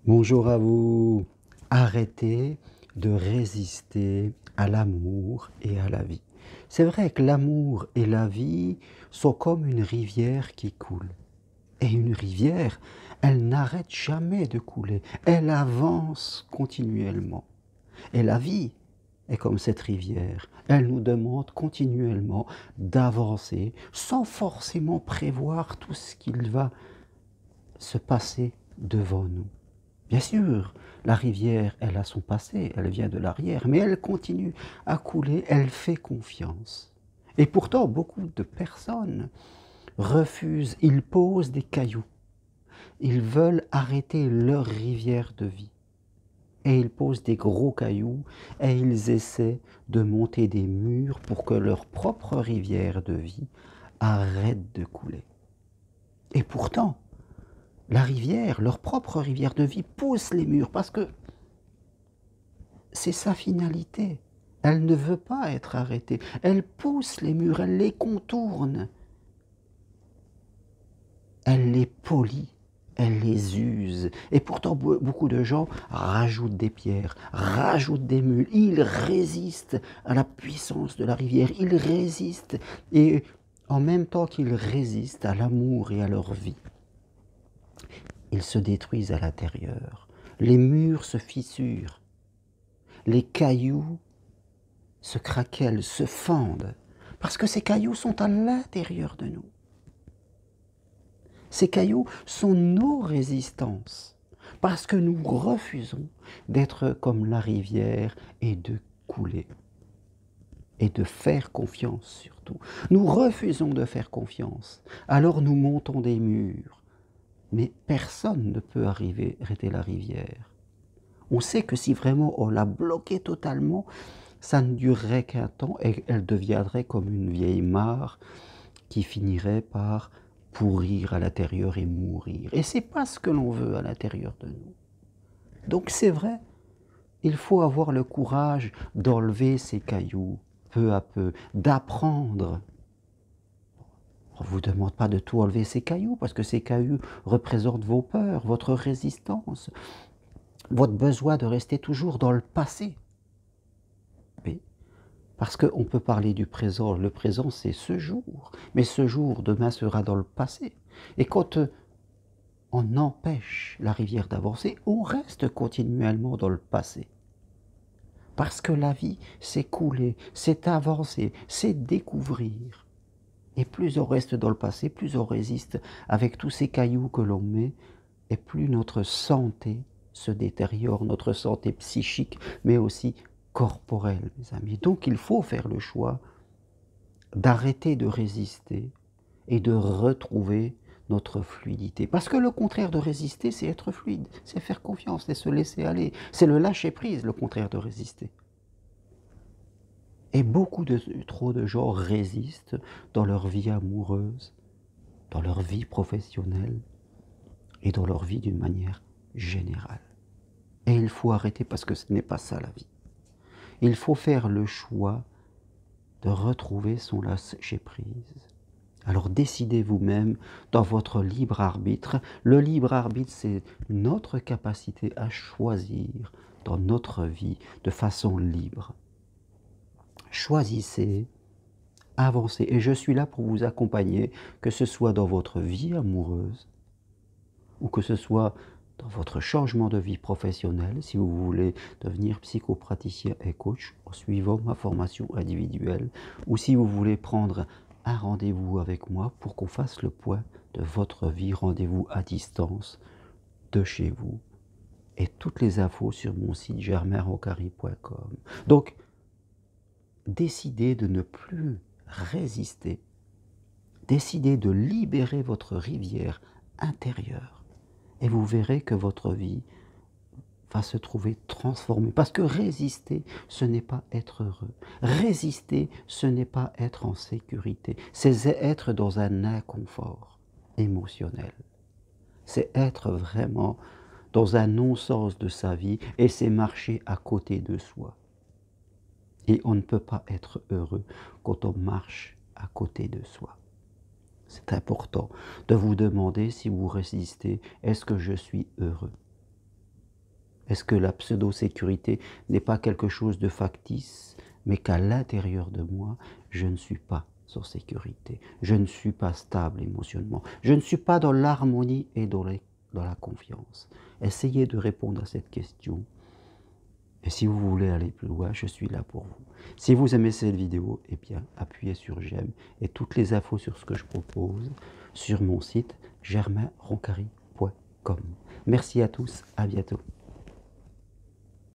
Bonjour à vous. Arrêtez de résister à l'amour et à la vie. C'est vrai que l'amour et la vie sont comme une rivière qui coule. Et une rivière, elle n'arrête jamais de couler. Elle avance continuellement. Et la vie est comme cette rivière. Elle nous demande continuellement d'avancer sans forcément prévoir tout ce qu'il va se passer devant nous. Bien sûr, la rivière, elle a son passé, elle vient de l'arrière, mais elle continue à couler, elle fait confiance. Et pourtant, beaucoup de personnes refusent, ils posent des cailloux, ils veulent arrêter leur rivière de vie. Et ils posent des gros cailloux et ils essaient de monter des murs pour que leur propre rivière de vie arrête de couler. Et pourtant, la rivière, leur propre rivière de vie, pousse les murs parce que c'est sa finalité. Elle ne veut pas être arrêtée. Elle pousse les murs, elle les contourne. Elle les polit, elle les use. Et pourtant, beaucoup de gens rajoutent des pierres, rajoutent des mules. Ils résistent à la puissance de la rivière. Ils résistent. Et en même temps qu'ils résistent à l'amour et à leur vie, ils se détruisent à l'intérieur. Les murs se fissurent. Les cailloux se craquellent, se fendent, parce que ces cailloux sont à l'intérieur de nous. Ces cailloux sont nos résistances, parce que nous refusons d'être comme la rivière et de couler, et de faire confiance surtout. Nous refusons de faire confiance, alors nous montons des murs, mais personne ne peut arrêter la rivière. On sait que si vraiment on la bloquait totalement, ça ne durerait qu'un temps et elle deviendrait comme une vieille mare qui finirait par pourrir à l'intérieur et mourir. Et c'est pas ce que l'on veut à l'intérieur de nous. Donc c'est vrai, il faut avoir le courage d'enlever ces cailloux peu à peu, d'apprendre. On ne vous demande pas de tout enlever ces cailloux, parce que ces cailloux représentent vos peurs, votre résistance, votre besoin de rester toujours dans le passé. Oui. Parce qu'on peut parler du présent. Le présent, c'est ce jour. Mais ce jour, demain, sera dans le passé. Et quand on empêche la rivière d'avancer, on reste continuellement dans le passé. Parce que la vie, c'est couler, c'est avancer, c'est découvrir. Et plus on reste dans le passé, plus on résiste avec tous ces cailloux que l'on met, et plus notre santé se détériore, notre santé psychique, mais aussi corporelle, mes amis. Donc il faut faire le choix d'arrêter de résister et de retrouver notre fluidité. Parce que le contraire de résister, c'est être fluide, c'est faire confiance, c'est se laisser aller, c'est le lâcher-prise, le contraire de résister. Et trop de gens résistent dans leur vie amoureuse, dans leur vie professionnelle et dans leur vie d'une manière générale. Et il faut arrêter parce que ce n'est pas ça la vie. Il faut faire le choix de retrouver son lâcher-prise. Alors décidez vous-même dans votre libre arbitre. Le libre arbitre, c'est notre capacité à choisir dans notre vie de façon libre. Choisissez, avancez. Et je suis là pour vous accompagner, que ce soit dans votre vie amoureuse ou que ce soit dans votre changement de vie professionnelle, si vous voulez devenir psychopraticien et coach en suivant ma formation individuelle, ou si vous voulez prendre un rendez-vous avec moi pour qu'on fasse le point de votre vie, rendez-vous à distance de chez vous. Et toutes les infos sur mon site germainrocari.com. Donc, décidez de ne plus résister. Décidez de libérer votre rivière intérieure. Et vous verrez que votre vie va se trouver transformée. Parce que résister, ce n'est pas être heureux. Résister, ce n'est pas être en sécurité. C'est être dans un inconfort émotionnel. C'est être vraiment dans un non-sens de sa vie et c'est marcher à côté de soi. Et on ne peut pas être heureux quand on marche à côté de soi. C'est important de vous demander si vous résistez, est-ce que je suis heureux? Est-ce que la pseudo-sécurité n'est pas quelque chose de factice, mais qu'à l'intérieur de moi, je ne suis pas en sécurité, je ne suis pas stable émotionnellement, je ne suis pas dans l'harmonie et dans la confiance? Essayez de répondre à cette question. Et si vous voulez aller plus loin, je suis là pour vous. Si vous aimez cette vidéo, eh bien, appuyez sur j'aime et toutes les infos sur ce que je propose sur mon site germainroncari.com. Merci à tous, à bientôt.